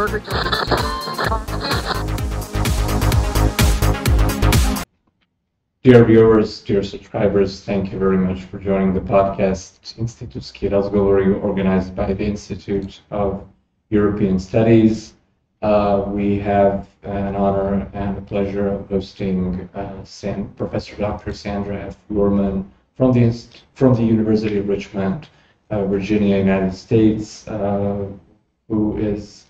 burger Dear viewers, dear subscribers, thank you very much for joining the podcast Institutski Razgovori, organized by the Institute of European Studies. We have an honor and a pleasure of hosting Professor Dr. Sandra Joireman from the University of Richmond, Virginia, United States, who is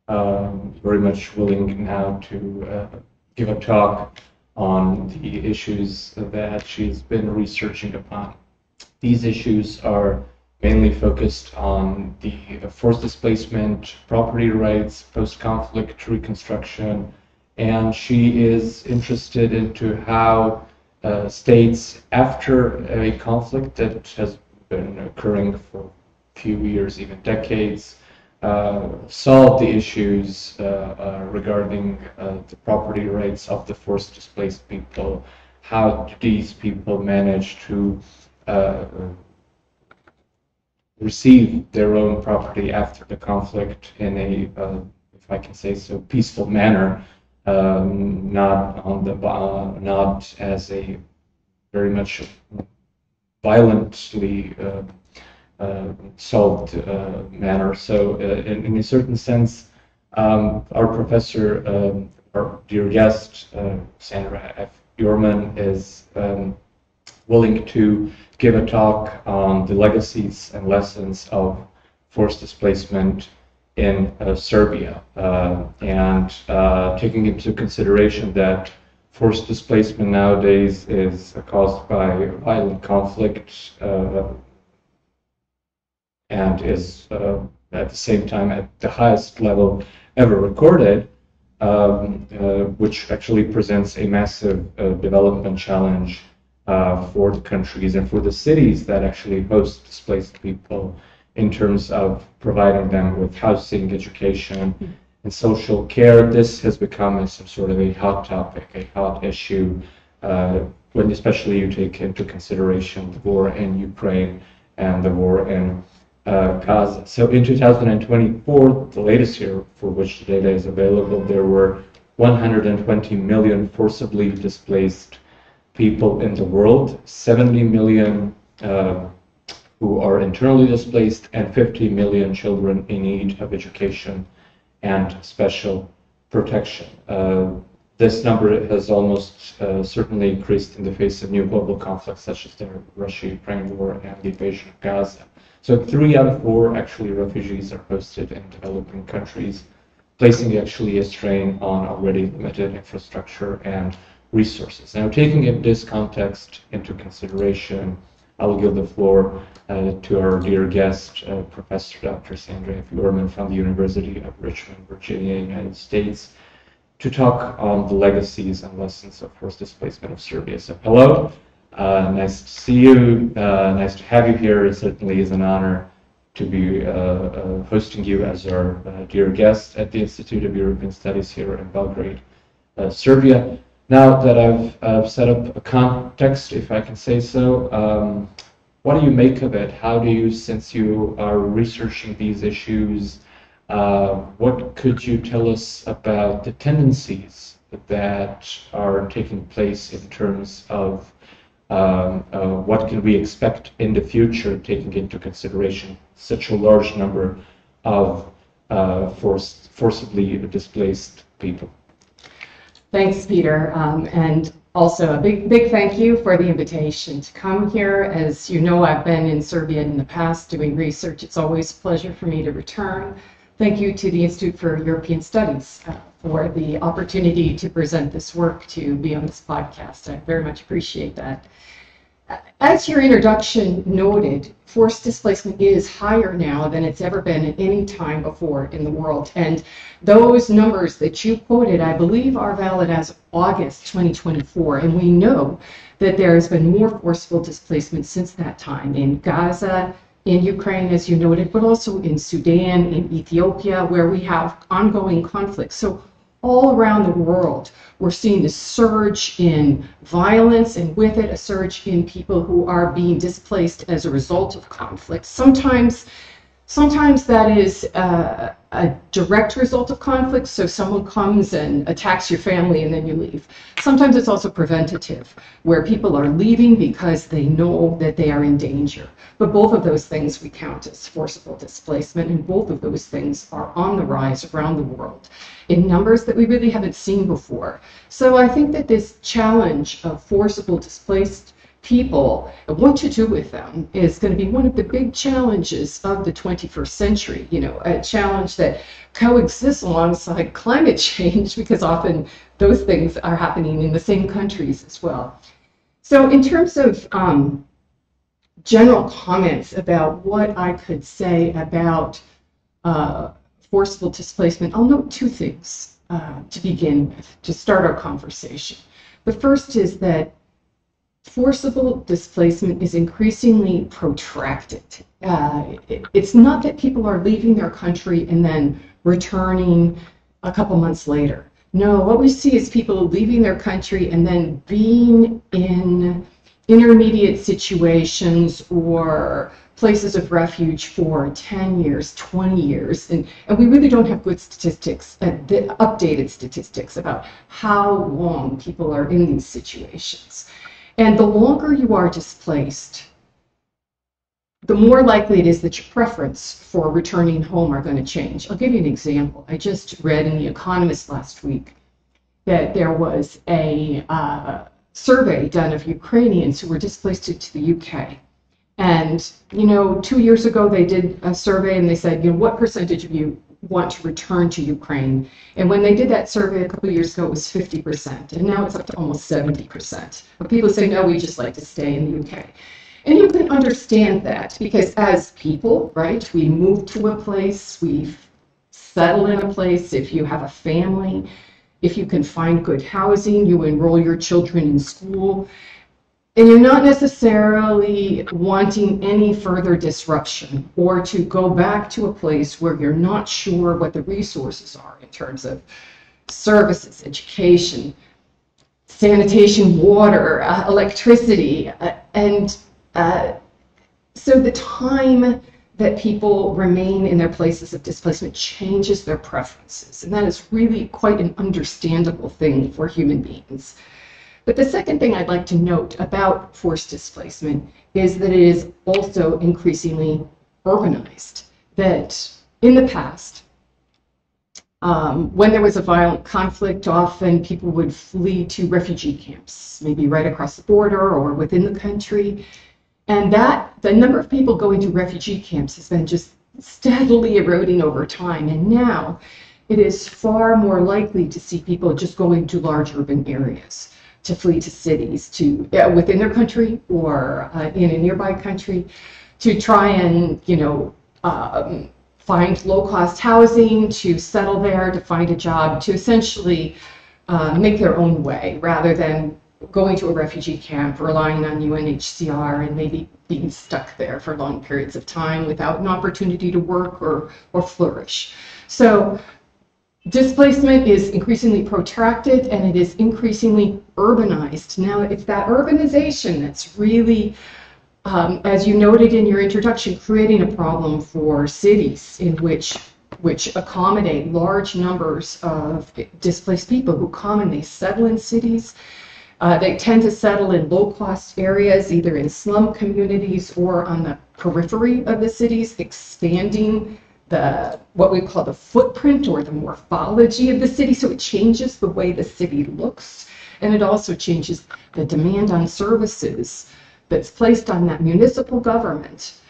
very much willing now to give a talk on the issues that she's been researching upon. These issues are mainly focused on the forced displacement, property rights, post-conflict reconstruction, and she is interested into how states, after a conflict that has been occurring for a few years, even decades, solve the issues regarding the property rights of the forced displaced people. How do these people manage to receive their own property after the conflict in a, if I can say so, peaceful manner, not as a very much violently solved manner. So in a certain sense, our professor, our dear guest, Sandra Joireman, is willing to give a talk on the legacies and lessons of forced displacement in Serbia, and taking into consideration that forced displacement nowadays is caused by violent conflict, and is at the same time at the highest level ever recorded, which actually presents a massive development challenge for the countries and for the cities that actually host displaced people in terms of providing them with housing, education, and social care. This has become some sort of a hot topic, a hot issue, when especially you take into consideration the war in Ukraine and the war in Gaza. So in 2024, the latest year for which the data is available, there were 120 million forcibly displaced people in the world, 70 million who are internally displaced, and 50 million children in need of education and special protection. This number has almost certainly increased in the face of new global conflicts such as the Russia-Ukraine war and the invasion of Gaza. So 3 out of 4 actually refugees are hosted in developing countries, placing actually a strain on already limited infrastructure and resources. Now, taking this context into consideration, I will give the floor to our dear guest, Professor Dr. Sandra Joireman from the University of Richmond, Virginia, United States, to talk on the legacies and lessons of forced displacement of Serbia. So, hello. Nice to see you. Nice to have you here. It certainly is an honor to be hosting you as our dear guest at the Institute of European Studies here in Belgrade, Serbia. Now that I've set up a context, if I can say so, what do you make of it? How do you, since you are researching these issues, what could you tell us about the tendencies that are taking place in terms of what can we expect in the future, taking into consideration such a large number of forcibly displaced people? Thanks, Peter, and also a big thank you for the invitation to come here. As you know, I've been in Serbia in the past doing research. It's always a pleasure for me to return. Thank you to the Institute for European Studies for the opportunity to present this work, to be on this podcast. I very much appreciate that. As your introduction noted, forced displacement is higher now than it's ever been at any time before in the world. And those numbers that you quoted, I believe, are valid as of August 2024. And we know that there has been more forceful displacement since that time in Gaza, in Ukraine, as you noted, but also in Sudan, in Ethiopia, where we have ongoing conflicts. So all around the world, we're seeing this surge in violence, and with it, a surge in people who are being displaced as a result of conflict. Sometimes that is a direct result of conflict, so someone comes and attacks your family and then you leave. Sometimes it's also preventative, where people are leaving because they know that they are in danger. But both of those things we count as forcible displacement, and both of those things are on the rise around the world in numbers that we really haven't seen before. So I think that this challenge of forcible displaced people and what to do with them is going to be one of the big challenges of the 21st century, you know, a challenge that coexists alongside climate change, because often those things are happening in the same countries as well. So in terms of general comments about what I could say about forcible displacement, I'll note two things to begin with, to start our conversation. The first is that forcible displacement is increasingly protracted. It's not that people are leaving their country and then returning a couple months later. No, what we see is people leaving their country and then being in intermediate situations or places of refuge for 10 years, 20 years. And we really don't have good statistics, updated statistics about how long people are in these situations. And the longer you are displaced, the more likely it is that your preference for returning home are going to change. I'll give you an example. I just read in The Economist last week that there was a survey done of Ukrainians who were displaced to the UK. And, you know, 2 years ago they did a survey and they said, you know, what percentage of you want to return to Ukraine? And when they did that survey a couple of years ago, it was 50%. And now it's up to almost 70%. But people say, no, we just like to stay in the UK. And you can understand that because as people, right, we move to a place, we settle in a place. If you have a family, if you can find good housing, you enroll your children in school. And you're not necessarily wanting any further disruption or to go back to a place where you're not sure what the resources are in terms of services, education, sanitation, water, electricity. So the time that people remain in their places of displacement changes their preferences. And that is really quite an understandable thing for human beings. But the second thing I'd like to note about forced displacement is that it is also increasingly urbanized. That in the past, when there was a violent conflict, often people would flee to refugee camps, maybe right across the border or within the country. And the number of people going to refugee camps has been just steadily eroding over time. And now it is far more likely to see people just going to large urban areas, to flee to cities, to within their country or in a nearby country, to try and, you know, find low-cost housing, to settle there, to find a job, to essentially make their own way, rather than going to a refugee camp, relying on UNHCR, and maybe being stuck there for long periods of time without an opportunity to work or flourish. So displacement is increasingly protracted and it is increasingly urbanized. Now, it's that urbanization that's really, as you noted in your introduction, creating a problem for cities in which accommodate large numbers of displaced people who come and they settle in cities. They tend to settle in low-cost areas, either in slum communities or on the periphery of the cities, expanding what we call the footprint or the morphology of the city. So it changes the way the city looks, and it also changes the demand on services that's placed on that municipal government.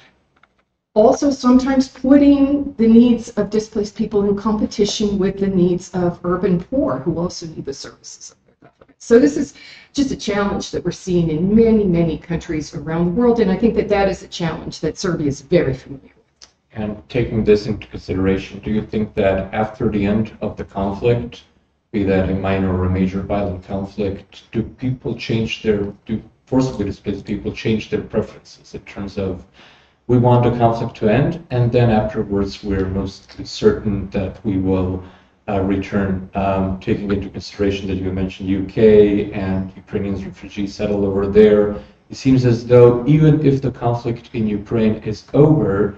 Also sometimes putting the needs of displaced people in competition with the needs of urban poor who also need the services of their government. So this is just a challenge that we're seeing in many, many countries around the world, and I think that is a challenge that Serbia is very familiar with. And taking this into consideration, do you think that after the end of the conflict, be that a minor or a major violent conflict, do forcibly displaced people change their preferences in terms of, we want the conflict to end, and then afterwards we're mostly certain that we will return, taking into consideration that you mentioned UK and Ukrainian refugees settle over there. It seems as though even if the conflict in Ukraine is over,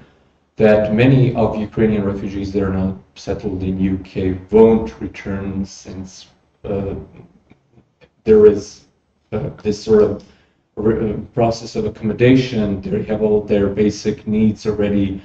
that many of Ukrainian refugees that are now settled in UK won't return since there is this sort of process of accommodation. They have all their basic needs already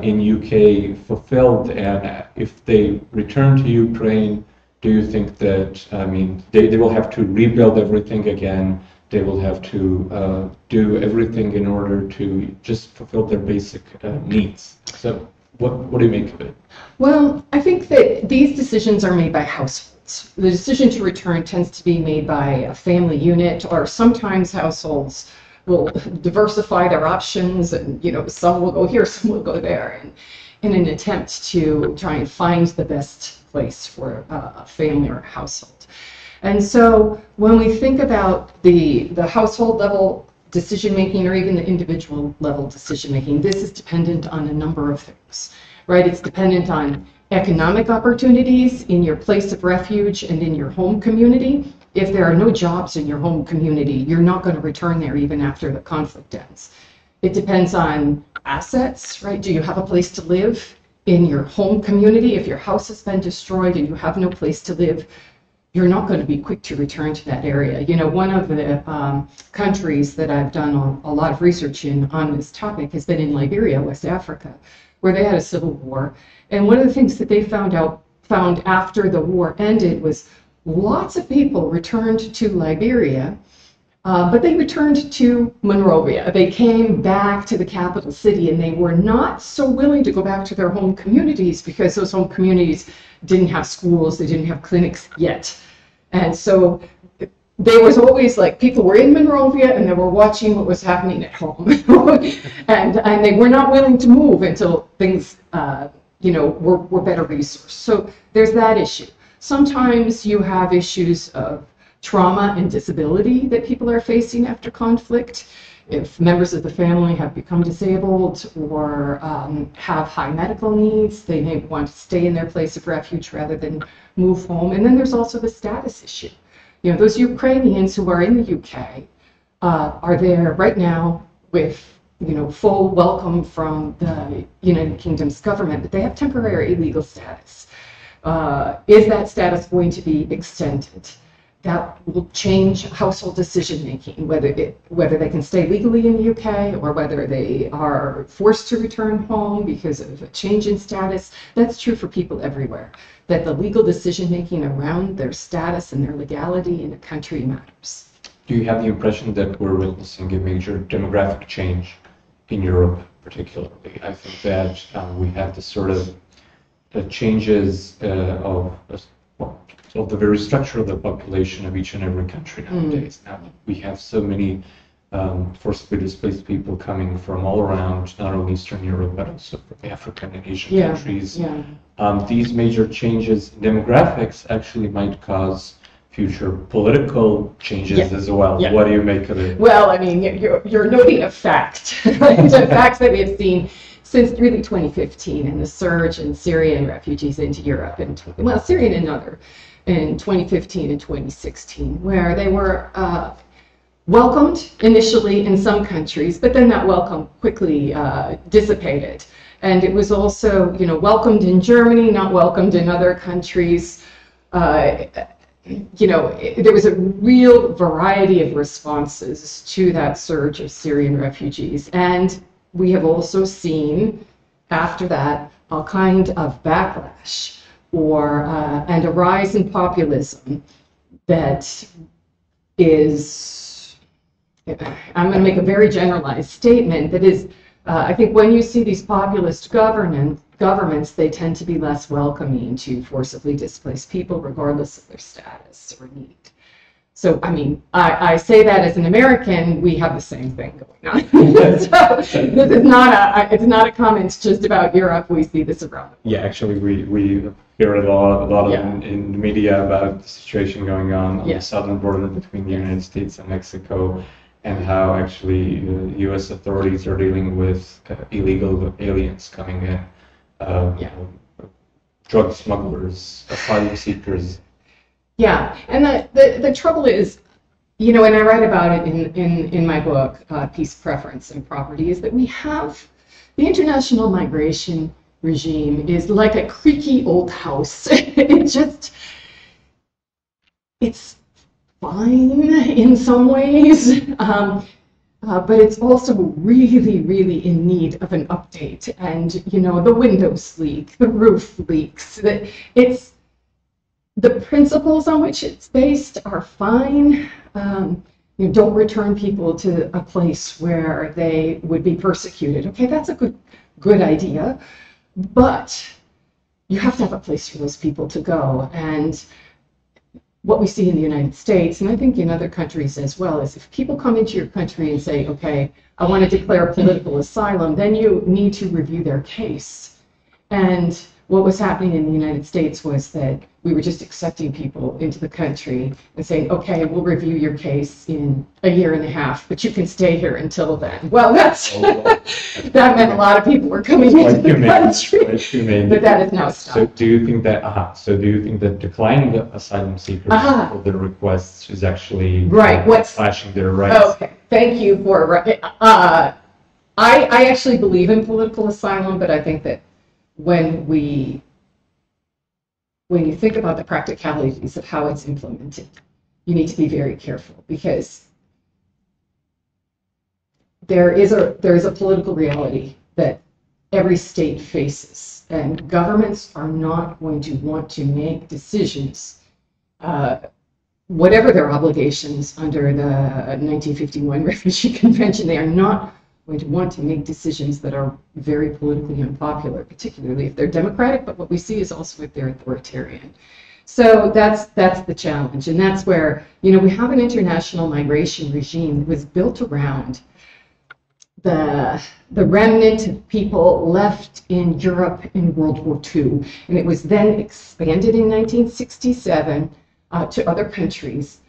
in UK fulfilled, and if they return to Ukraine, do you think that, I mean, they will have to rebuild everything again? They will have to do everything in order to just fulfill their basic needs. So what do you make of it? Well, I think that these decisions are made by households. The decision to return tends to be made by a family unit, or sometimes households will diversify their options, and some will go here, some will go there, and in an attempt to try and find the best place for a family or a household. And so when we think about the household level decision making, or even the individual level decision making, this is dependent on a number of things, right? It's dependent on economic opportunities in your place of refuge and in your home community. If there are no jobs in your home community, you're not going to return there even after the conflict ends. It depends on assets, right? Do you have a place to live in your home community? If your house has been destroyed and you have no place to live, you're not going to be quick to return to that area. One of the countries that I've done a lot of research on this topic has been in Liberia, West Africa, where they had a civil war. And one of the things that they found after the war ended was lots of people returned to Liberia, but they returned to Monrovia. They came back to the capital city, and they were not so willing to go back to their home communities because those home communities didn't have schools, they didn't have clinics yet. And so there was always like people were in Monrovia and they were watching what was happening at home. and they were not willing to move until things were better resourced. So there's that issue. Sometimes you have issues of trauma and disability that people are facing after conflict. If members of the family have become disabled or have high medical needs, they may want to stay in their place of refuge rather than move home. And then there's also the status issue. Those Ukrainians who are in the UK are there right now with full welcome from the United Kingdom's government, but they have temporary legal status. Is that status going to be extended? That will change household decision making, whether they can stay legally in the UK or whether they are forced to return home because of a change in status. That's true for people everywhere, that the legal decision making around their status and their legality in a country matters. Do you have the impression that we're witnessing a major demographic change in Europe particularly? I think that we have the sort of changes of the very structure of the population of each and every country nowadays. Now we have so many forcibly displaced people coming from all around, not only Eastern Europe, but also from African and Asian countries. These major changes in demographics actually might cause future political changes as well. What do you make of it? Well, I mean, you're noting a fact, right? A fact that we have seen since really 2015 and the surge in Syrian refugees into Europe, Syrian and other, in 2015 and 2016, where they were welcomed initially in some countries, but then that welcome quickly dissipated. And it was also, welcomed in Germany, not welcomed in other countries. There was a real variety of responses to that surge of Syrian refugees. And we have also seen, after that, a kind of backlash and a rise in populism that is, I'm going to make a very generalized statement, that is, I think when you see these populist governments, they tend to be less welcoming to forcibly displaced people, regardless of their status or need. So, I mean, I say that as an American, we have the same thing going on. So this is it's not a comment just about Europe. We see this around. Yeah, actually, we hear a lot in the media about the situation going on the southern border between the United States and Mexico, and how actually U.S. authorities are dealing with illegal aliens coming in, drug smugglers, asylum seekers. Yeah, and the trouble is, and I write about it in my book, Peace, Preference, and Property, is that we have the international migration regime is like a creaky old house. It's fine in some ways, but it's also really, really in need of an update. And, you know, the windows leak, the roof leaks. It's the principles on which it's based are fine. You don't return people to a place where they would be persecuted. Okay, that's a good idea, but you have to have a place for those people to go. And what we see in the United States, and I think in other countries as well, is if people come into your country and say, okay, I want to declare political asylum, then you need to review their case. And what was happening in the United States was that we were just accepting people into the country and saying, okay, we'll review your case in a year and a half, but you can stay here until then. Well, that meant a lot of people were coming into the country, but that is now stopped. So do you think that declining the asylum seekers for their requests is actually slashing their rights? Okay, thank you for, I actually believe in political asylum, but I think that when you think about the practicalities of how it's implemented, you need to be very careful, because there is a political reality that every state faces, and governments are not going to want to make decisions, whatever their obligations under the 1951 Refugee Convention. They are not going to want to make decisions that are very politically unpopular, particularly if they're democratic, but what we see is also if they're authoritarian. So that's the challenge, and that's where, you know, we have an international migration regime that was built around the remnant of people left in Europe in World War II, and it was then expanded in 1967 to other countries.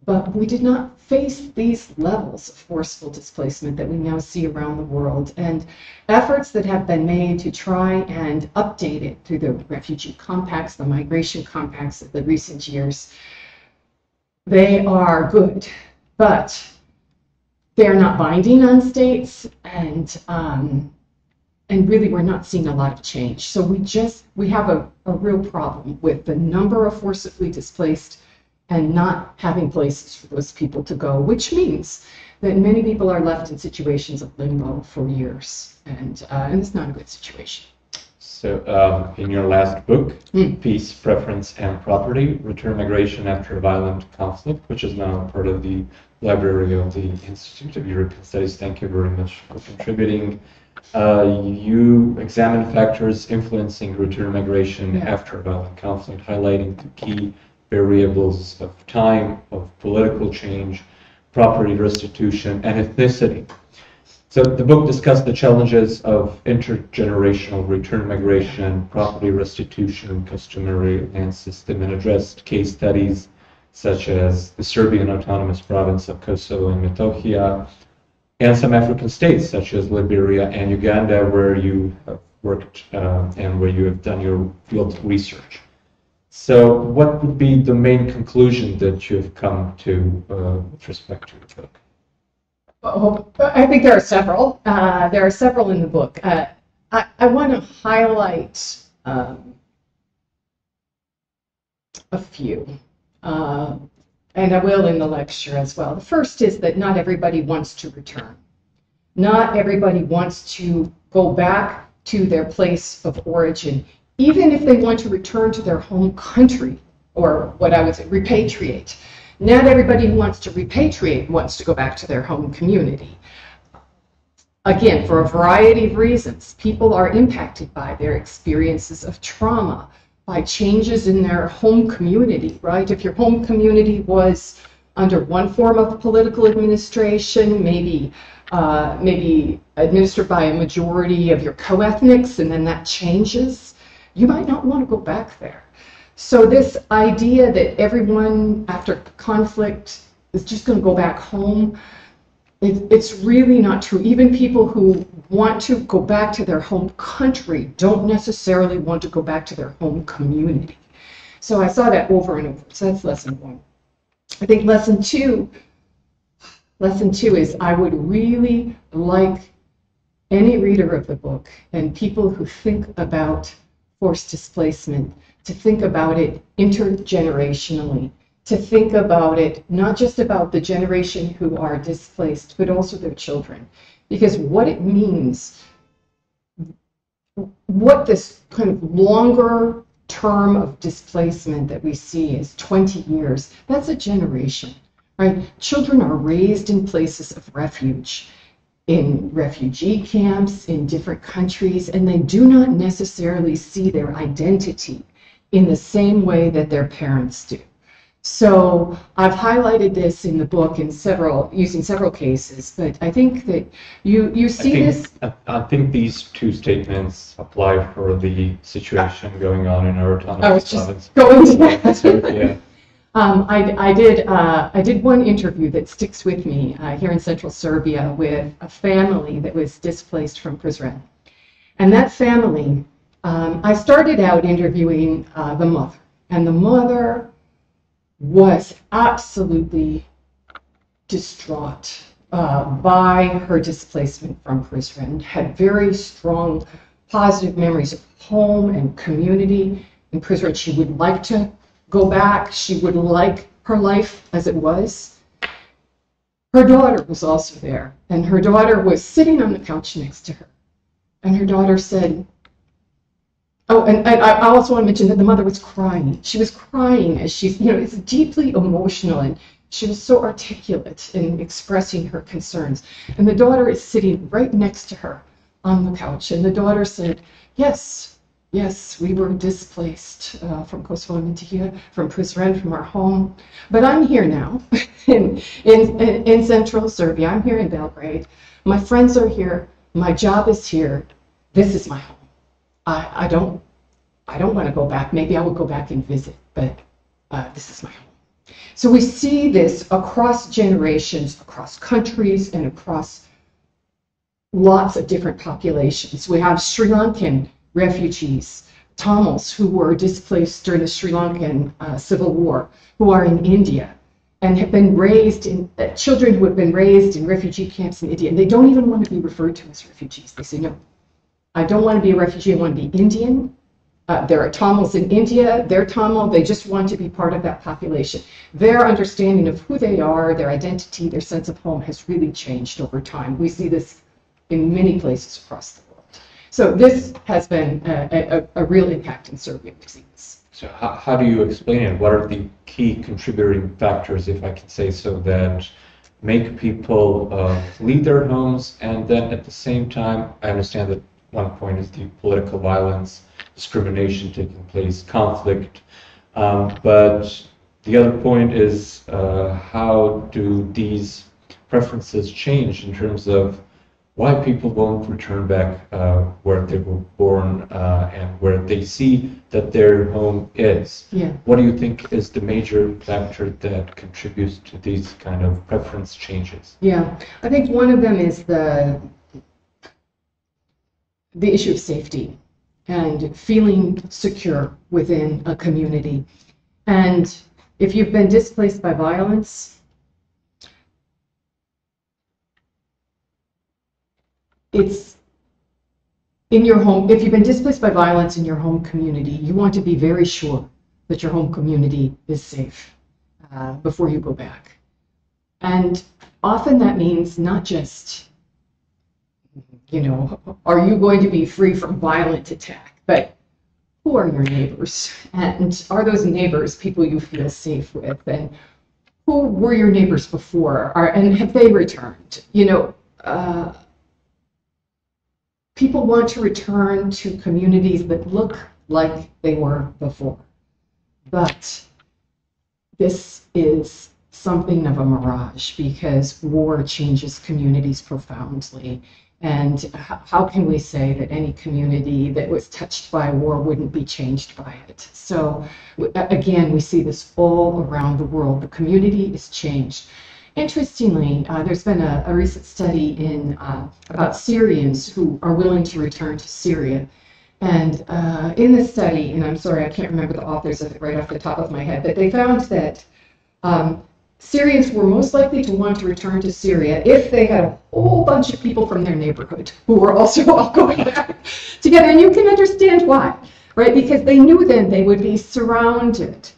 But we did not face these levels of forceful displacement that we now see around the world. And efforts that have been made to try and update it through the refugee compacts, the migration compacts of the recent years, they are good, but they're not binding on states, and really we're not seeing a lot of change. So we have a real problem with the number of forcibly displaced and not having places for those people to go, which means that many people are left in situations of limbo for years, and it's not a good situation. So in your last book, Peace, Preference, and Property, Return Migration After Violent Conflict, which is now part of the library of the Institute of European Studies, thank you very much for contributing. You examine factors influencing return migration after violent conflict, highlighting the key variables of time, of political change, property restitution, and ethnicity. So the book discussed the challenges of intergenerational return migration, property restitution, customary land system, and addressed case studies such as the Serbian autonomous province of Kosovo and Metohija, and some African states such as Liberia and Uganda, where you have worked and where you have done your field research. So what would be the main conclusion that you've come to with respect to the book? Oh, I think there are several. There are several in the book. I want to highlight a few, and I will in the lecture as well. The first is that not everybody wants to return. Not everybody wants to go back to their place of origin, even if they want to return to their home country, or what I would say, repatriate. Not everybody who wants to repatriate wants to go back to their home community. Again, for a variety of reasons, people are impacted by their experiences of trauma, by changes in their home community, right? If your home community was under one form of political administration, maybe administered by a majority of your co-ethnics, and then that changes, you might not want to go back there. So this idea that everyone after conflict is just going to go back home, it's really not true. Even people who want to go back to their home country don't necessarily want to go back to their home community. So I saw that over and over. So that's lesson one. I think lesson two is I would really like any reader of the book and people who think about forced displacement to think about it intergenerationally, to think about it not just about the generation who are displaced, but also their children. Because what it means, what this kind of longer term of displacement that we see is 20 years, that's a generation, right? Children are raised in places of refuge, in refugee camps, in different countries, and they do not necessarily see their identity in the same way that their parents do. So I've highlighted this in the book in using several cases, but I think that you see this. I think these two statements apply for the situation going on in our autonomous I was just province. going to that. Yeah. I did one interview that sticks with me here in central Serbia with a family that was displaced from Prizren. And that family, I started out interviewing the mother, and the mother was absolutely distraught by her displacement from Prizren, had very strong positive memories of home and community in Prizren. She would like to go back. She would like her life as it was. Her daughter was also there, and her daughter was sitting on the couch next to her. And her daughter said, oh, and I also want to mention that the mother was crying. She was crying as she's, it's deeply emotional, and she was so articulate in expressing her concerns. And the daughter is sitting right next to her on the couch, and the daughter said, yes, we were displaced from Kosovo and Metohija, from Prizren, from our home. But I'm here now in central Serbia. I'm here in Belgrade. My friends are here. My job is here. This is my home. I don't want to go back. Maybe I will go back and visit, but this is my home. So we see this across generations, across countries, and across lots of different populations. We have Sri Lankan refugees, Tamils who were displaced during the Sri Lankan civil war, who are in India and have been raised in, children who have been raised in refugee camps in India, and they don't even want to be referred to as refugees. They say, no, I don't want to be a refugee, I want to be Indian. There are Tamils in India, they're Tamil, they just want to be part of that population. Their understanding of who they are, their identity, their sense of home has really changed over time. We see this in many places across the world. So this has been a real impact in Serbia. We've seen this. So how do you explain it? What are the key contributing factors, if I can say so, that make people leave their homes, and then at the same time, I understand that one point is the political violence, discrimination taking place, conflict, but the other point is how do these preferences change in terms of why people won't return back where they were born and where they see that their home is. Yeah. What do you think is the major factor that contributes to these kind of preference changes? Yeah, I think one of them is the issue of safety and feeling secure within a community. And if you've been displaced by violence, it's in your home. If you've been displaced by violence in your home community, you want to be very sure that your home community is safe before you go back. And often that means not just, are you going to be free from violent attack, but who are your neighbors? And are those neighbors people you feel safe with? And who were your neighbors before? And have they returned? People want to return to communities that look like they were before. But this is something of a mirage because war changes communities profoundly. And how can we say that any community that was touched by war wouldn't be changed by it? So again, we see this all around the world. The community is changed. Interestingly, there's been a recent study about Syrians who are willing to return to Syria. And in this study, and I'm sorry, I can't remember the authors of it right off the top of my head, but they found that Syrians were most likely to want to return to Syria if they had a whole bunch of people from their neighborhood who were also all going back together. And you can understand why, right? Because they knew then they would be surrounded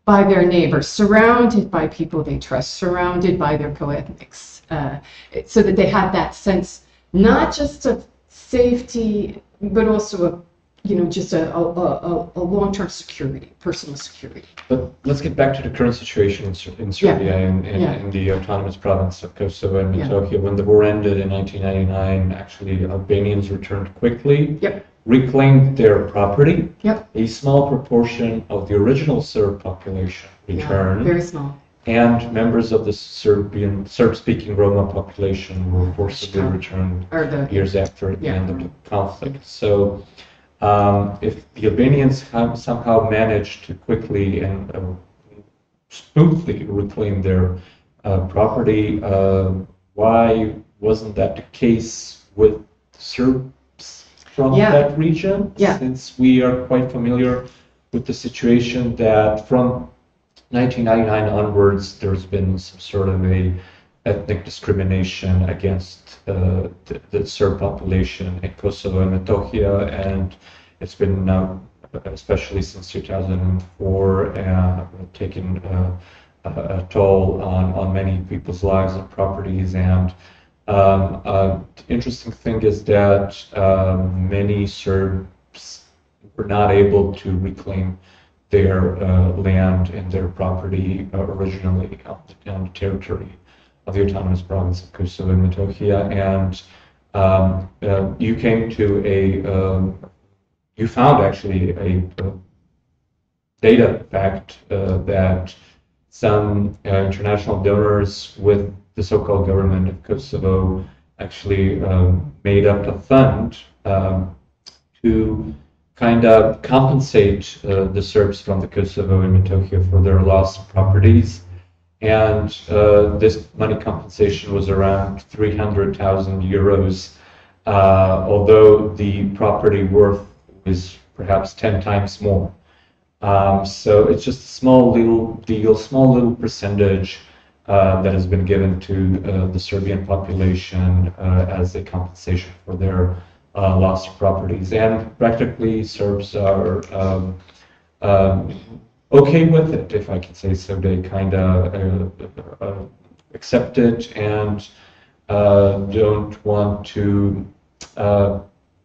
by their neighbors, surrounded by people they trust, surrounded by their co-ethnics, so that they had that sense not just of safety, but also of just a long-term security, personal security. But let's get back to the current situation in Serbia and in the autonomous province of Kosovo and Metohija. When the war ended in 1999, actually Albanians returned quickly, reclaimed their property. A small proportion of the original Serb population returned. Very small. And members of the Serb-speaking Roma population were forcibly returned years after the end of the conflict. So if the Albanians have somehow managed to quickly and smoothly reclaim their property, why wasn't that the case with Serbs from that region? Since we are quite familiar with the situation that from 1999 onwards, there's been some sort of a ethnic discrimination against the Serb population in Kosovo and Metohija, and it's been especially since 2004 taken a toll on many people's lives and properties. And the interesting thing is that many Serbs were not able to reclaim their land and their property originally on the territory of the autonomous province of Kosovo and Metohija. And you came to you found actually a data fact that some international donors with the so-called government of Kosovo actually made up a fund to kind of compensate the Serbs from the Kosovo and Metohija for their lost properties. And this money compensation was around 300,000 euros, although the property worth is perhaps 10 times more. So it's just a small little deal, small little percentage that has been given to the Serbian population as a compensation for their lost properties. And practically Serbs are okay with it, if I can say so. They kind of accept it and don't want to,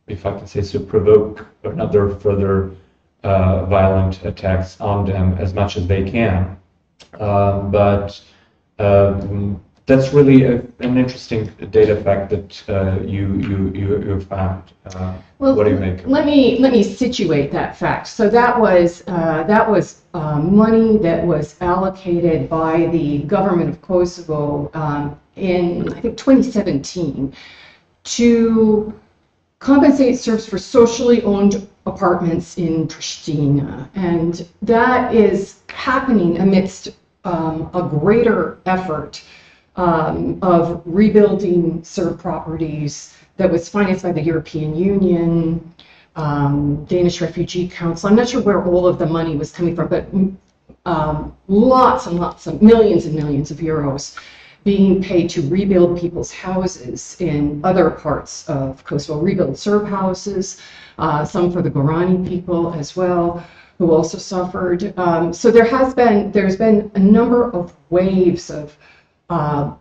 if I can say so, provoke another further violent attacks on them as much as they can. But that's really an interesting data fact that you found. Well, what do you make? Let me situate that fact. So that was money that was allocated by the government of Kosovo in, I think, 2017 to compensate Serbs for socially owned apartments in Pristina, and that is happening amidst a greater effort of rebuilding Serb properties that was financed by the European Union, Danish Refugee Council. I'm not sure where all of the money was coming from, but lots and lots of millions and millions of euros being paid to rebuild people's houses in other parts of Kosovo, rebuild Serb houses, some for the Gorani people as well, who also suffered. So there's been a number of waves of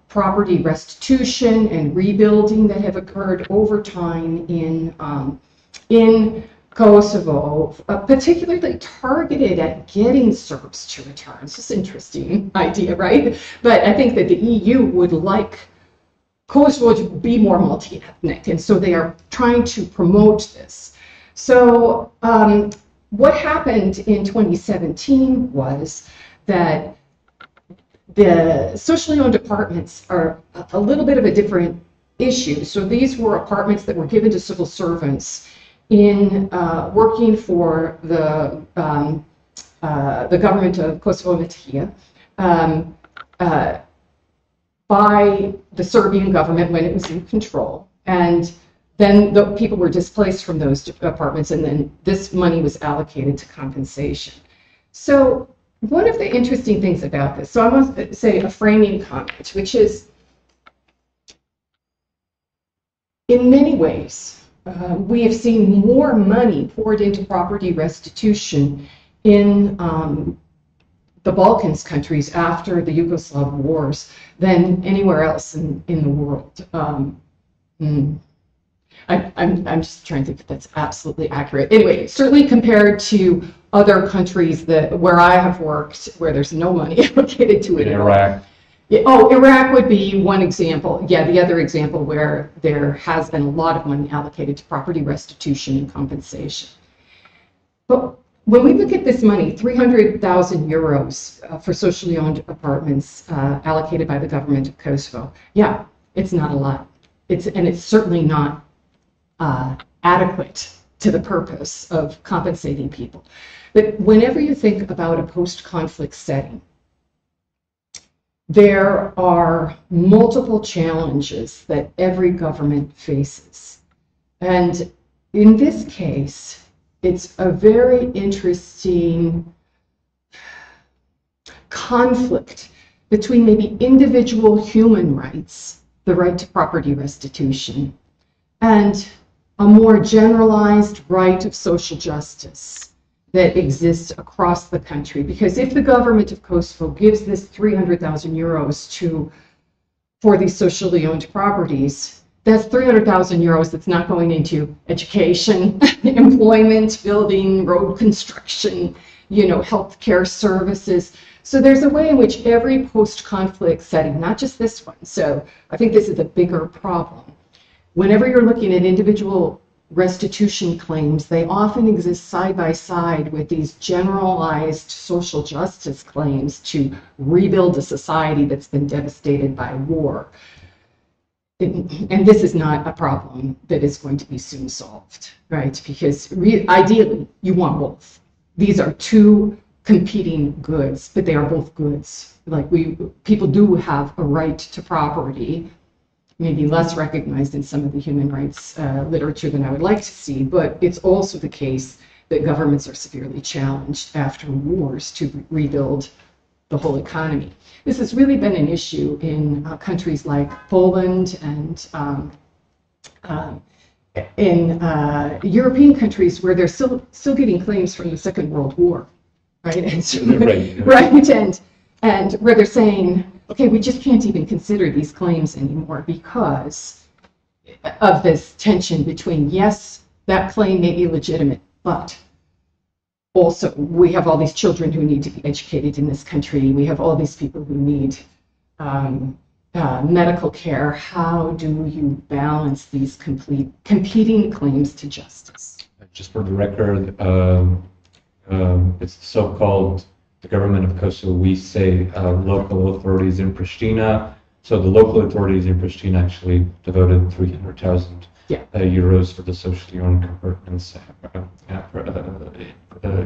property restitution and rebuilding that have occurred over time in Kosovo, particularly targeted at getting Serbs to return. It's just an interesting idea, right? But I think that the EU would like Kosovo to be more multi-ethnic, and so they are trying to promote this. So what happened in 2017 was that the socially owned apartments are a little bit of a different issue. So these were apartments that were given to civil servants in working for the government of Kosovo and Metohija by the Serbian government when it was in control. And then the people were displaced from those apartments, and then this money was allocated to compensation. So one of the interesting things about this, so I want to say a framing comment, which is, in many ways, we have seen more money poured into property restitution in the Balkans countries after the Yugoslav wars than anywhere else in the world. I'm just trying to think if that's absolutely accurate. Anyway, certainly compared to other countries where I have worked, where there's no money allocated to it. In Iraq. Yeah, oh, Iraq would be one example. Yeah, the other example where there has been a lot of money allocated to property restitution and compensation. But when we look at this money, 300,000 euros for socially owned apartments allocated by the government of Kosovo, yeah, it's not a lot. And it's certainly not adequate to the purpose of compensating people. But whenever you think about a post-conflict setting, there are multiple challenges that every government faces. And in this case, it's a very interesting conflict between maybe individual human rights, the right to property restitution, and a more generalized right of social justice that exists across the country. Because if the government of Kosovo gives this 300,000 euros for these socially owned properties, that's 300,000 euros that's not going into education, employment, building, road construction, healthcare services. So there's a way in which every post-conflict setting, not just this one, so I think this is a bigger problem. Whenever you're looking at individual restitution claims, they often exist side by side with these generalized social justice claims to rebuild a society that's been devastated by war. And this is not a problem that is going to be soon solved, right? Because ideally, you want both. These are two competing goods, but they are both goods. Like people do have a right to property, maybe less recognized in some of the human rights literature than I would like to see, but it's also the case that governments are severely challenged after wars to rebuild the whole economy. This has really been an issue in countries like Poland and in European countries where they're still getting claims from the Second World War, right? And so, right, and where they're saying, okay, we just can't even consider these claims anymore because of this tension between, yes, that claim may be legitimate, but also we have all these children who need to be educated in this country. We have all these people who need medical care. How do you balance these competing claims to justice? Just for the record, it's the so-called the government of Kosovo, we say local authorities in Pristina. So the local authorities in Pristina actually devoted 300,000 euros for the socially owned apartments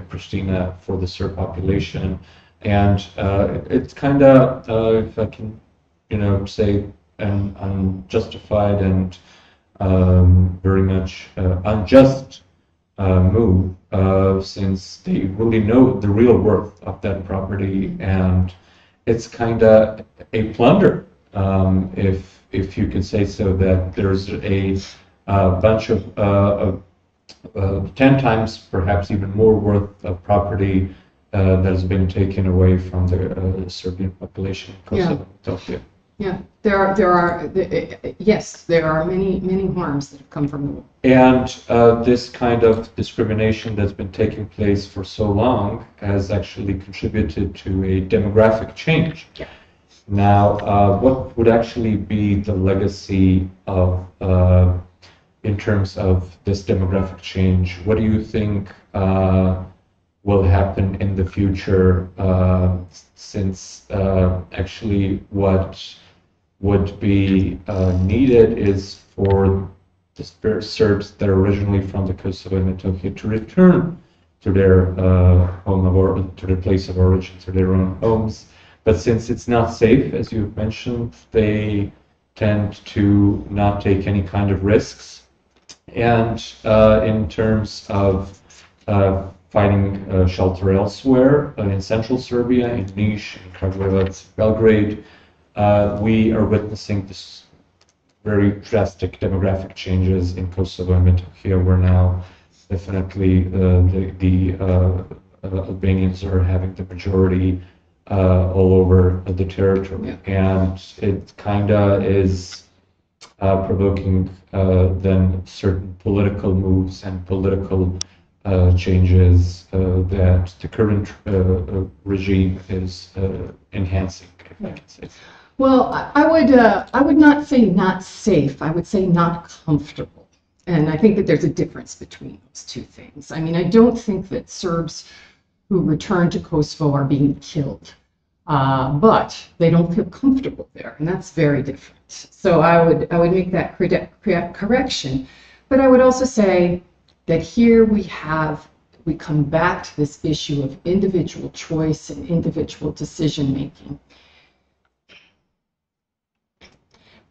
Pristina for the Serb population. And it's kind of, if I can, say, an unjustified and very much unjust move, since they really know the real worth of that property, and it's kind of a plunder, if you could say so, that there's a bunch of 10 times, perhaps even more worth of property that has been taken away from the Serbian population in Kosovo, Ethiopia. Yeah, there are many harms that have come from the war. And this kind of discrimination that's been taking place for so long has actually contributed to a demographic change. Yeah. Now, what would actually be the legacy of, in terms of this demographic change? What do you think will happen in the future, since actually what would be needed is for the Serbs that are originally from the Kosovo and Ethiopia to return to their to their place of origin, to their own homes. But since it's not safe, as you've mentioned, they tend to not take any kind of risks. And in terms of finding shelter elsewhere in central Serbia, in Niš, in Kragujevac, Belgrade. We are witnessing this very drastic demographic changes in Kosovo and Metohija, where now definitely the Albanians are having the majority all over the territory, and it kinda is provoking then certain political moves and political changes that the current regime is enhancing, if I can say. Well, I would not say not safe. I would say not comfortable. And I think that there's a difference between those two things. I mean, I don't think that Serbs who return to Kosovo are being killed, but they don't feel comfortable there, and that's very different. So I would make that correction. But I would also say that here we come back to this issue of individual choice and individual decision making.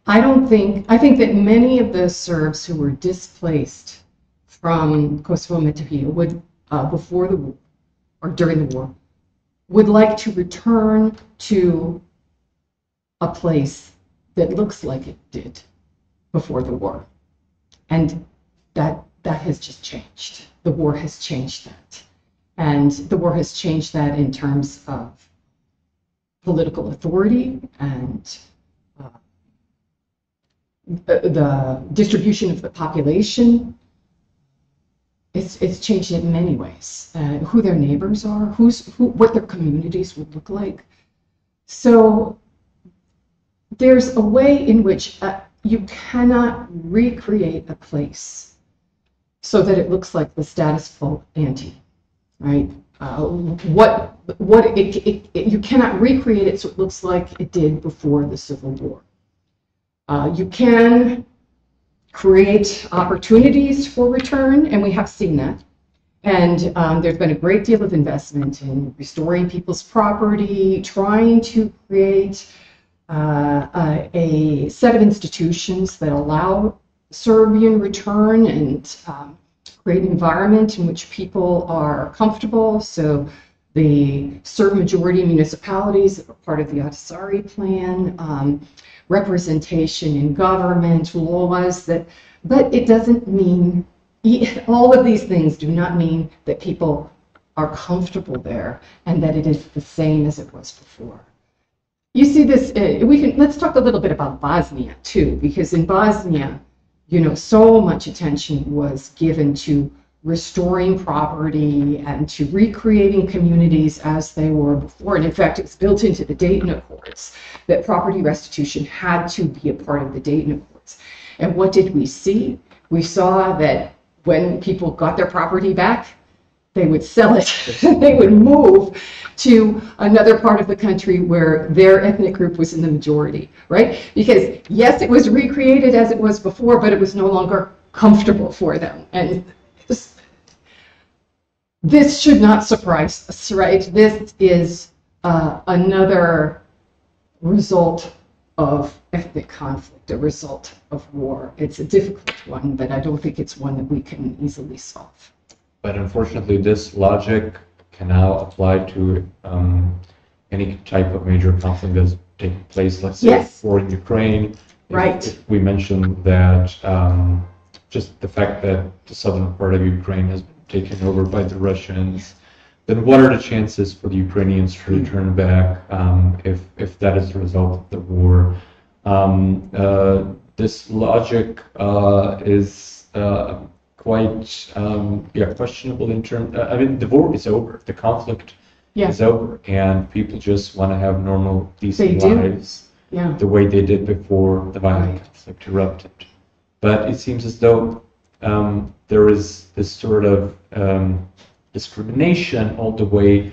I think that many of the Serbs who were displaced from Kosovo and Metohija would, before the war or during the war, would like to return to a place that looks like it did before the war. And that has just changed. The war has changed that. And the war has changed that in terms of political authority and the distribution of the population. It's changed in many ways. Who their neighbors are, what their communities would look like. So there's a way in which you cannot recreate a place so that it looks like the status quo ante, right? You cannot recreate it so it looks like it did before the Civil War. You can create opportunities for return, and we have seen that. And there's been a great deal of investment in restoring people's property, trying to create a set of institutions that allow Serbian return and create an environment in which people are comfortable. So the Serb majority municipalities that are part of the Ahtisaari plan, representation in government, laws that, but it doesn't mean, all of these things do not mean that people are comfortable there and that it is the same as it was before. You see this, let's talk a little bit about Bosnia too, because in Bosnia, you know, so much attention was given to restoring property and to recreating communities as they were before. And in fact, it's built into the Dayton Accords that property restitution had to be a part of the Dayton Accords. And what did we see? We saw that when people got their property back, they would sell it. They would move to another part of the country where their ethnic group was in the majority, right? Because yes, it was recreated as it was before, but it was no longer comfortable for them. And this should not surprise us, right? This is another result of ethnic conflict, a result of war. It's a difficult one, but I don't think it's one that we can easily solve. But unfortunately, this logic can now apply to any type of major conflict that's taking place. Let's say war in Ukraine. Right. If we mentioned that just the fact that the southern part of Ukraine has been taken over by the Russians, then what are the chances for the Ukrainians to return back if that is the result of the war? This logic is quite questionable in terms. I mean, the war is over, the conflict is over, and people just want to have normal, decent lives the way they did before the violent conflict erupted. But it seems as though there is this sort of discrimination all the way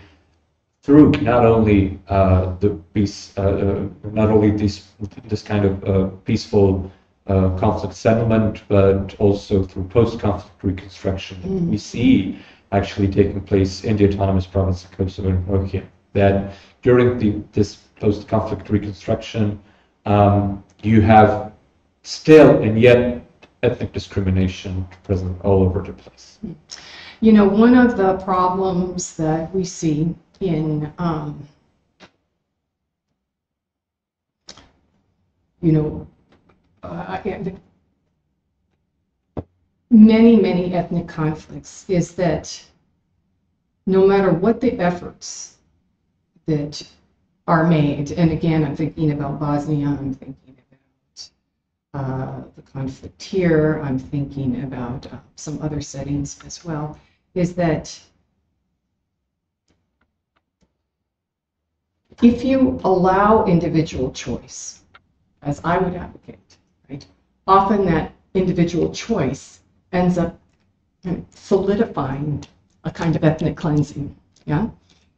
through, not only the peace, not only this kind of peaceful conflict settlement, but also through post-conflict reconstruction. We see actually taking place in the autonomous province of Kosovo and Metohija, that during this post-conflict reconstruction, you have still and yet ethnic discrimination present all over the place. You know, one of the problems that we see in, you know, many ethnic conflicts is that no matter what the efforts that are made, and again, I'm thinking about Bosnia, I'm thinking about the conflict here, I'm thinking about some other settings as well, is that if you allow individual choice, as I would advocate, right, often that individual choice ends up solidifying a kind of ethnic cleansing, yeah?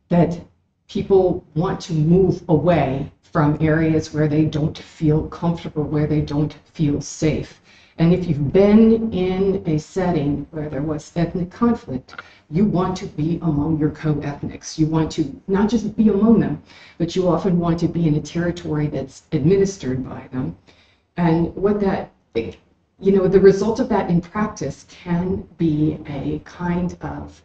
That people want to move away from areas where they don't feel comfortable, where they don't feel safe. And if you've been in a setting where there was ethnic conflict, you want to be among your co-ethnics. You want to not just be among them, but you often want to be in a territory that's administered by them. And what that, you know, the result of that in practice can be a kind of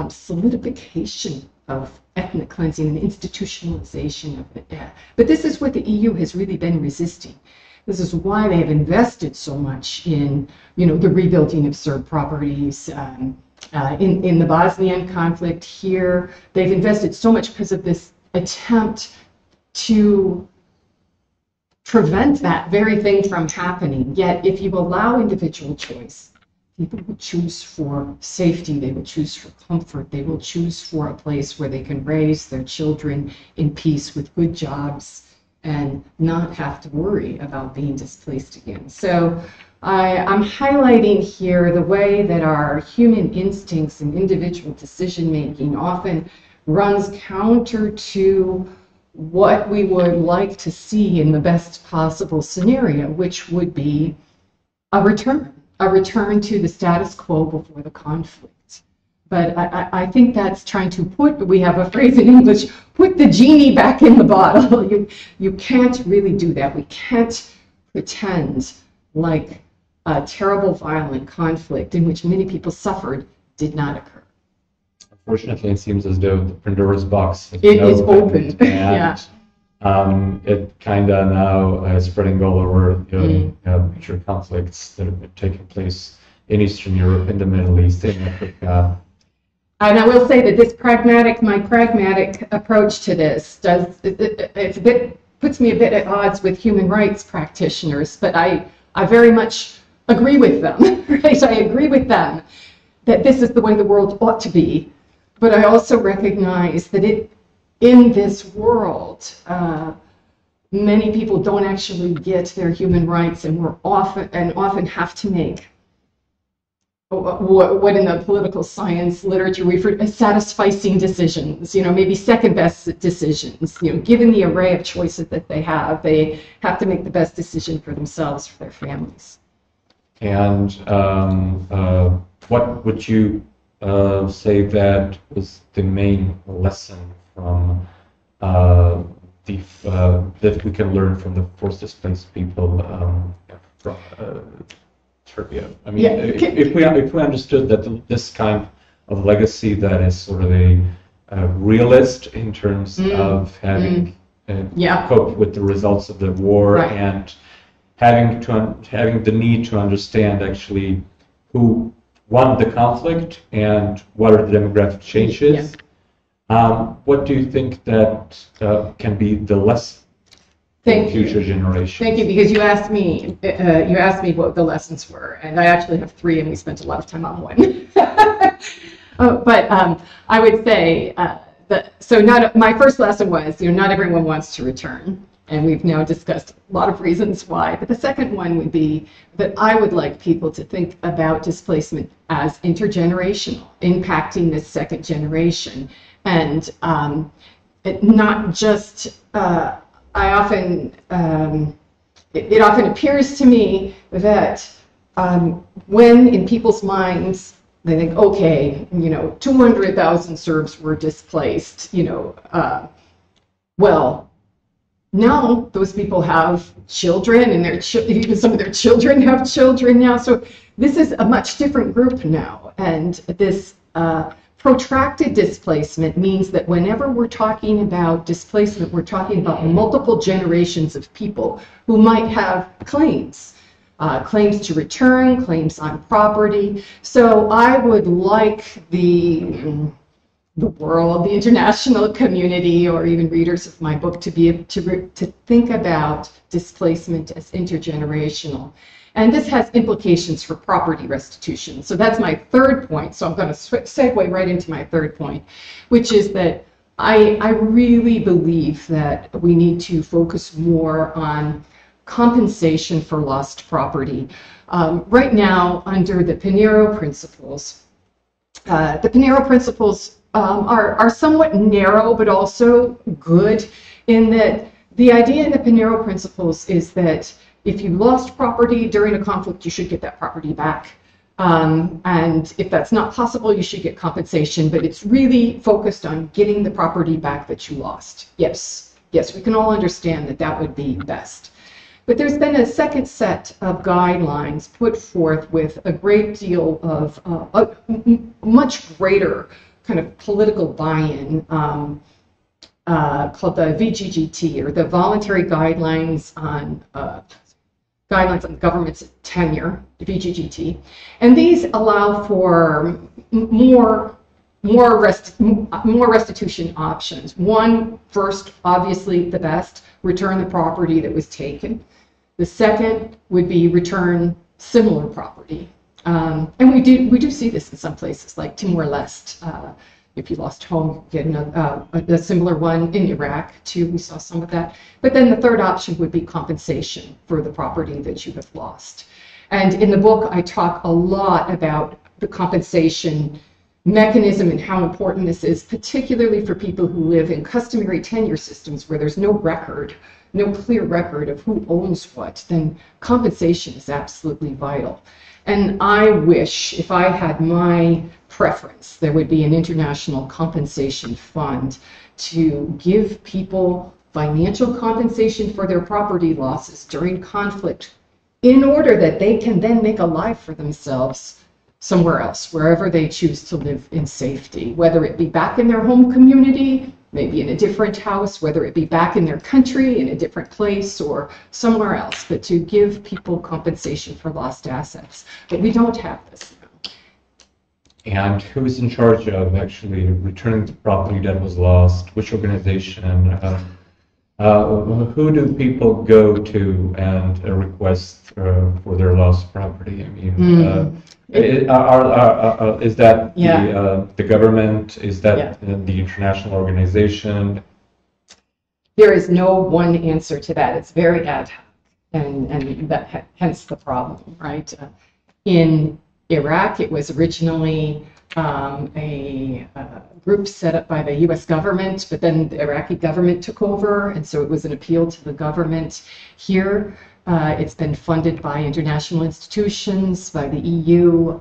solidification of ethnic cleansing and institutionalization of it. But this is what the EU has really been resisting. This is why they have invested so much in, you know, the rebuilding of Serb properties. In the Bosnian conflict here, they've invested so much because of this attempt to prevent that very thing from happening. Yet, if you allow individual choice, people will choose for safety, they will choose for comfort, they will choose for a place where they can raise their children in peace with good jobs and not have to worry about being displaced again. So I'm highlighting here the way that our human instincts and individual decision-making often runs counter to what we would like to see in the best possible scenario, which would be a return to the status quo before the conflict. But I think that's trying to put, we have a phrase in English, put the genie back in the bottle. You can't really do that. We can't pretend like a terrible violent conflict in which many people suffered did not occur. Unfortunately, it seems as though the Pandora's box is open. Yeah. It kind of now is spreading all over major conflicts that have been taking place in Eastern Europe, in the Middle East, in Africa. And I will say that my pragmatic approach to this puts me a bit at odds with human rights practitioners, but I very much agree with them, right? I agree with them that this is the way the world ought to be, but I also recognize that in this world, many people don't actually get their human rights, and often have to make what in the political science literature we refer to as satisficing decisions, maybe second best decisions. Given the array of choices that they have to make the best decision for themselves, for their families. And what would you say that was the main lesson from that we can learn from the forced displaced people from Serbia? I mean, if we understood that this kind of legacy that is sort of a realist in terms of having coped with the results of the war, right, and having the need to understand actually who won the conflict and what are the demographic changes. What do you think that can be the lesson for future generations? Thank you, because you asked me what the lessons were, and I actually have three, and we spent a lot of time on one. But I would say my first lesson was, not everyone wants to return, and we've now discussed a lot of reasons why. But the second one would be that I would like people to think about displacement as intergenerational, impacting this second generation. And not just, it often appears to me that when in people's minds they think, okay, 200,000 Serbs were displaced, well, now those people have children, and even some of their children have children now. So this is a much different group now. And this protracted displacement means that whenever we're talking about displacement, we're talking about multiple generations of people who might have claims. Claims to return, claims on property. So I would like the world, the international community, or even readers of my book to be able to think about displacement as intergenerational. And this has implications for property restitution. So that's my third point. So I'm going to segue right into my third point, which is that I really believe that we need to focus more on compensation for lost property. Right now, under the Pinheiro principles, are somewhat narrow, but also good, in that the idea in the Pinheiro principles is that if you lost property during a conflict, you should get that property back. And if that's not possible, you should get compensation, but it's really focused on getting the property back that you lost. Yes, we can all understand that that would be best. But there's been a second set of guidelines put forth with a great deal of much greater kind of political buy-in, called the VGGT, or the Voluntary Guidelines on Government's Tenure, the VGGT, and these allow for more restitution options. One, first, obviously the best, return the property that was taken. The second would be return similar property. And we do see this in some places, like Timor-Leste. If you lost home, get a similar one in Iraq too. We saw some of that. But then the third option would be compensation for the property that you have lost. And in the book, I talk a lot about the compensation mechanism and how important this is, particularly for people who live in customary tenure systems where there's no record, no clear record of who owns what. Then compensation is absolutely vital. And I wish, if I had my preference, there would be an international compensation fund to give people financial compensation for their property losses during conflict, in order that they can then make a life for themselves somewhere else, wherever they choose to live in safety, whether it be back in their home community, maybe in a different house, whether it be back in their country, in a different place, or somewhere else, but to give people compensation for lost assets. But we don't have this now. And who is in charge of actually returning the property that was lost? Which organization? Who do people go to and request for their lost property? I mean, is that the government? Is that the international organization? There is no one answer to that. It's very ad hoc, and that hence the problem, right? In Iraq, it was originally a group set up by the U.S. government, but then the Iraqi government took over, and so it was an appeal to the government. Here, it's been funded by international institutions, by the EU.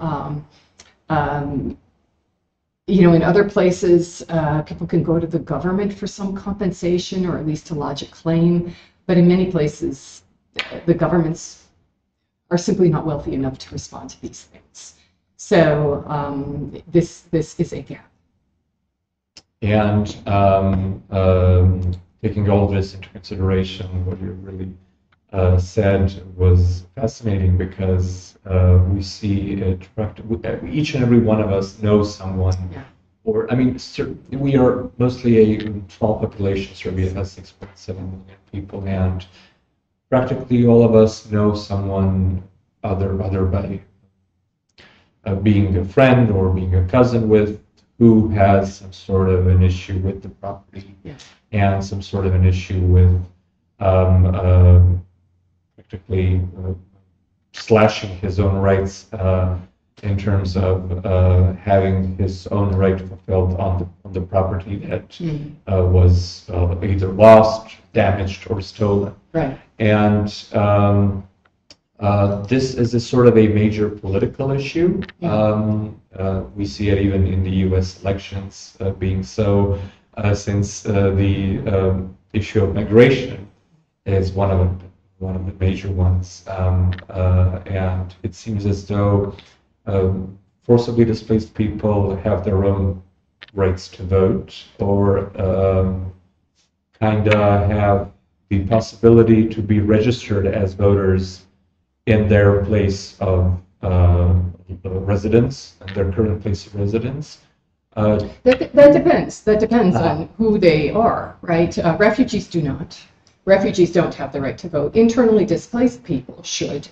In other places, people can go to the government for some compensation, or at least to lodge a claim. But in many places, the governments are simply not wealthy enough to respond to these things. So this is a gap. And taking all of this into consideration, what you really said was fascinating, because we see it, each and every one of us knows someone, or I mean, we are mostly a small population. Serbia has 6.7 million people, and practically all of us know someone other by being a friend or being a cousin with, who has some sort of an issue with the property, and some sort of an issue with practically slashing his own rights in terms of having his own right fulfilled on the property that was either lost, damaged, or stolen. Right. And this is a sort of a major political issue. We see it even in the U.S. elections being so, since the issue of migration is one of the major ones, and it seems as though forcibly displaced people have their own rights to vote, or kinda have the possibility to be registered as voters in their place of residence, their current place of residence. That depends. That depends on who they are, right? Refugees do not. Refugees don't have the right to vote. Internally displaced people should.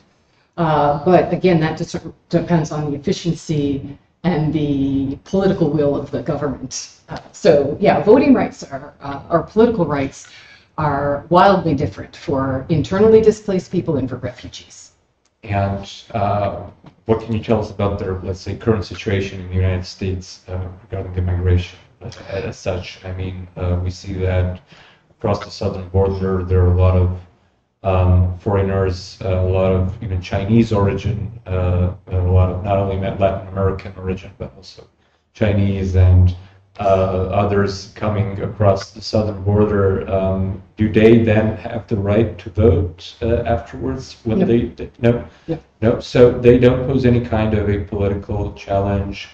But again, that just depends on the efficiency and the political will of the government. So yeah, voting rights or political rights are wildly different for internally displaced people and for refugees. And what can you tell us about their, let's say, current situation in the United States regarding the migration as such? I mean, we see that across the southern border, there are a lot of foreigners, a lot of even Chinese origin, a lot of not only Latin American origin, but also Chinese and others coming across the southern border. Do they then have the right to vote afterwards? When No. No? No. No, so they don't pose any kind of a political challenge.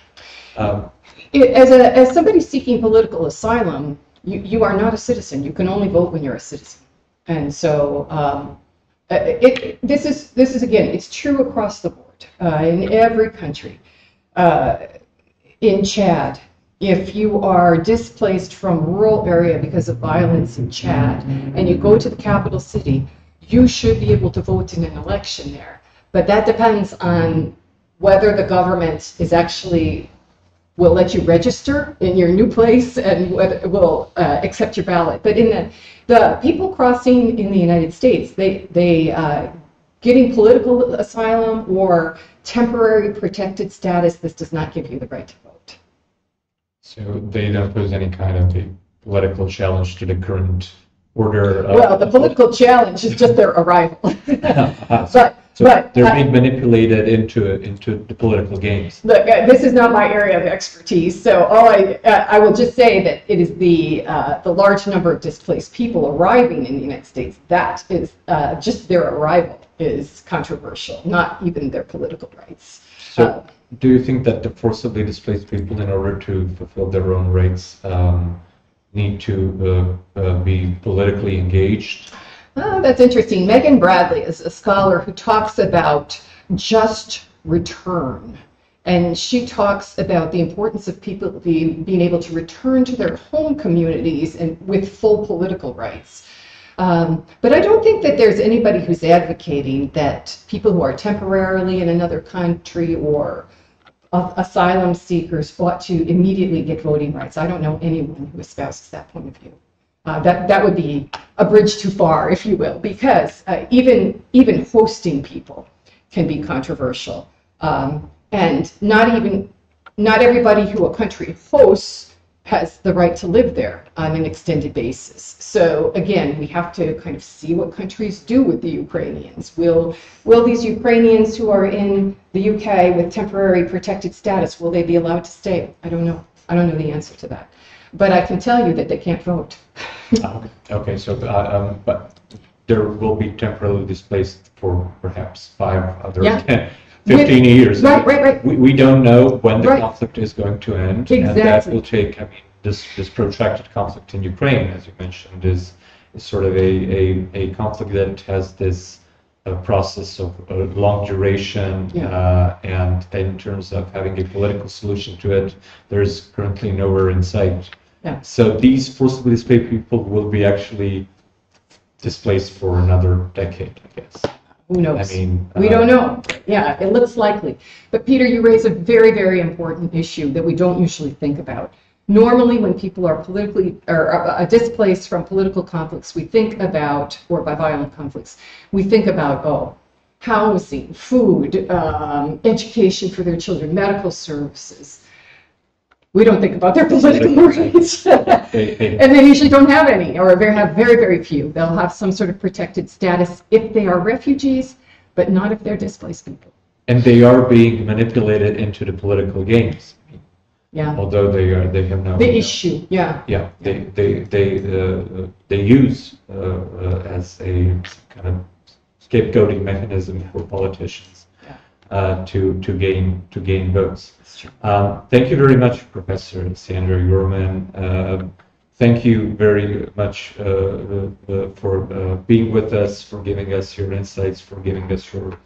As somebody seeking political asylum, you are not a citizen. You can only vote when you're a citizen. And so this is again, it's true across the board in every country. In Chad, if you are displaced from a rural area because of violence in Chad and you go to the capital city, you should be able to vote in an election there. But that depends on whether the government is actually will let you register in your new place and will accept your ballot. But in the people crossing in the United States, they getting political asylum or temporary protected status, this does not give you the right to vote. So they don't pose any kind of a political challenge to the current order. Well, the political challenge is just their arrival. But they're being manipulated into the political games. Look, this is not my area of expertise, so I will just say that it is the large number of displaced people arriving in the United States that is just their arrival is controversial, not even their political rights. So, do you think that the forcibly displaced people, in order to fulfill their own rights, need to be politically engaged? That's interesting. Megan Bradley is a scholar who talks about just return. And she talks about the importance of people being able to return to their home communities and with full political rights. But I don't think that there's anybody who's advocating that people who are temporarily in another country or asylum seekers ought to immediately get voting rights. I don't know anyone who espouses that point of view. That would be a bridge too far, if you will, because even hosting people can be controversial, and not everybody who a country hosts has the right to live there on an extended basis. So again, we have to kind of see what countries do with the Ukrainians. Will these Ukrainians who are in the UK with temporary protected status, will they be allowed to stay? I don't know. I don't know the answer to that. But I can tell you that they can't vote. Okay, so but there will be temporarily displaced for perhaps 5 other 10, 15 years. Right. We don't know when the conflict is going to end, Exactly. and that will take. I mean, this protracted conflict in Ukraine, as you mentioned, is sort of a conflict that has this process of long duration, and in terms of having a political solution to it, there's currently nowhere in sight. Yeah. So these forcibly displaced people will be actually displaced for another decade, I guess. Who knows? I mean, we don't know. Yeah, it looks likely. But Peter, you raise a very, very important issue that we don't usually think about. Normally, when people are politically or displaced from political conflicts, we think about, or by violent conflicts, we think about, housing, food, education for their children, medical services. We don't think about their political rights. And they usually don't have any, or they have very, very few. They'll have some sort of protected status if they are refugees, but not if they're displaced people. And they are being manipulated into the political games. Yeah. Although they have now The issue. Yeah. Yeah, they use as a kind of scapegoating mechanism for politicians to gain votes. Thank you very much, Professor Sandra Joireman. Thank you very much for being with us, for giving us your insights, for giving us your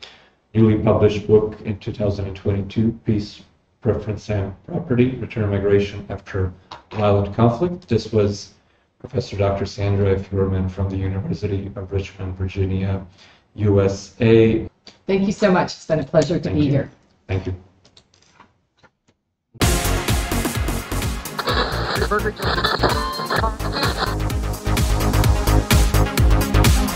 newly published book in 2022, Peace, Preference and Property, Return Migration After Violent Conflict. This was Professor Dr. Sandra Joireman from the University of Richmond, Virginia, USA. Thank you so much. It's been a pleasure to be here. Thank you.